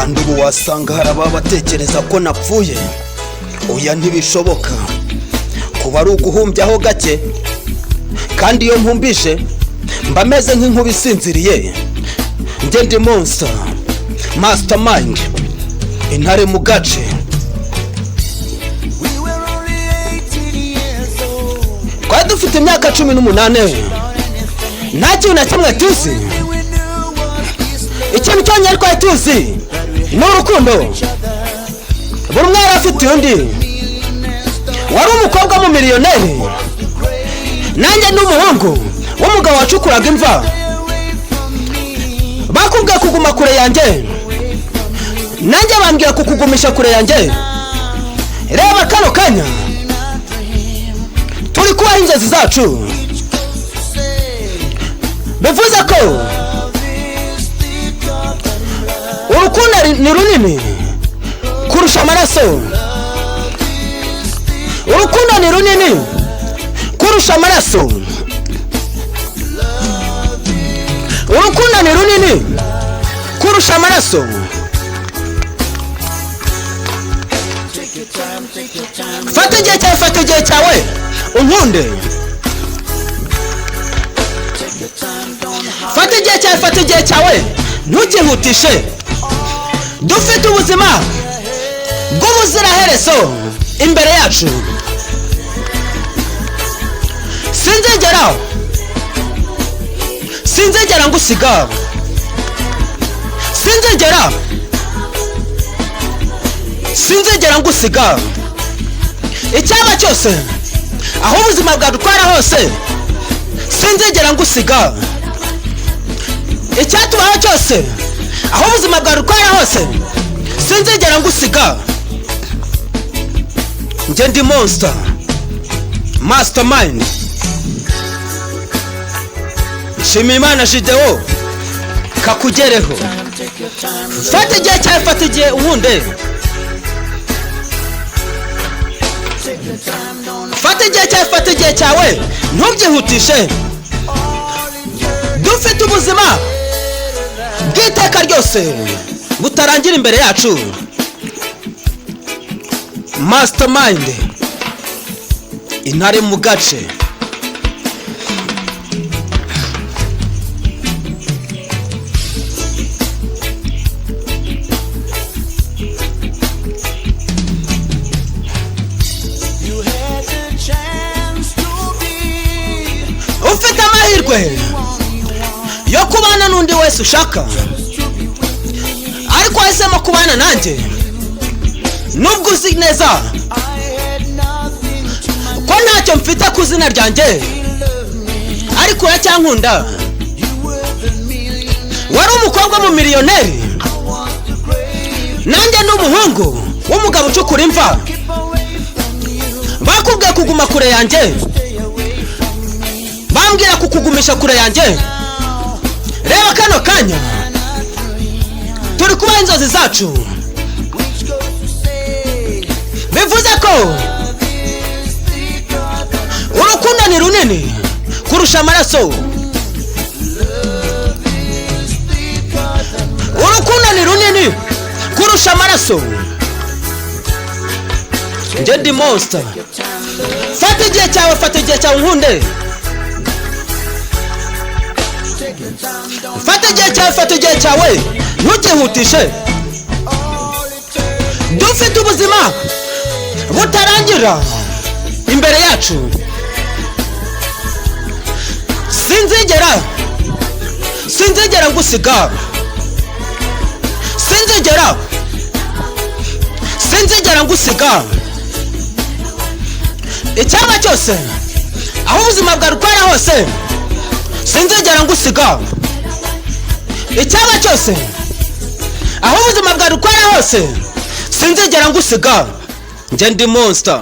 kandi ubu wasanga hari abatekereza ko napfuye. Oya ntibishoboka, kuba ari uguhumbyaho gake, kandi iyo mpumbije mba meze nk'inkuba isinziriye. Njye ndi monster mastermind, intare mu gace. Twari dufite imyaka 18, nta kintu na kimwe tuzi. Ikintu cyonyine twari tuzi ni urukundo. Buri umwe yari afite undi. Wari umukobwa mu miliyoneri, nanjye n'umuhungu w'umugabo wacukuraga imva. Bakubwiye kuguma kure yanjye, nanjye bambwira kukugumisha kure yanjye. Reba kano kanya turi kubaho inzozi zacu. Bivuze ko urukundo ni runini kurusha amaraso. Urukundo ni runini kurusha amaraso. Urukundo ni runini kurusha amaraso. Fata igihe cyawe unkunde. Fata igihe cyawe ntukihutishe. Dufite ubuzima bw'ubuziraherezo imbere yacu. Sinzigera ngusiga. Sinzigera ngusiga. Icyaba cyose, aho ubuzima bwadutwara hose, sinzigera ngusiga. Icyatubaho cyose, aho ubuzima bwadutwara hose, sinzigera ngusiga. Njye ndi monster mastermind. Shimimana Jideo kakugereho. Fata igihe cyawe, fata igihe unkunde. Fata igihe cyawe ntubyihutishe. Dufite ubuzima bw'iteka ryose butarangira imbere yacu. Mastermind, intare mu gace. Ufite amahirwe yo kubana n'undi wese ushaka, ariko wahisemo kubana nanjye. Nubwo uzi neza ko ntacyo mfite ku izina ryanjye, ariko uracyankunda. Wari umukobwa mu miliyoneri, nanjye n'umuhungu w'umugabo ucukura imva. Bakubwiye kuguma kure yanjye, bambwira kukugumisha kure yanjye. Reba kano kanya turi kubaho inzozi zacu. Bivuze ko urukundo ni runini kurusha amaraso. Urukundo ni runini kurusha amaraso. Njye ndi monster. Fata igihe cyawe unkunde. Fata igihe cyawe ntukihutishe. Dufite ubuzima butarangira imbere yacu. Sinzigera ngusiga. Sinzigera ngusiga. Icyaba cyose, aho ubuzima bwadutwara hose, sinzigera ngusiga. Icyaba cyose, aho ubuzima bwadutwara hose, sinzigera ngusiga. Njye ndi monster.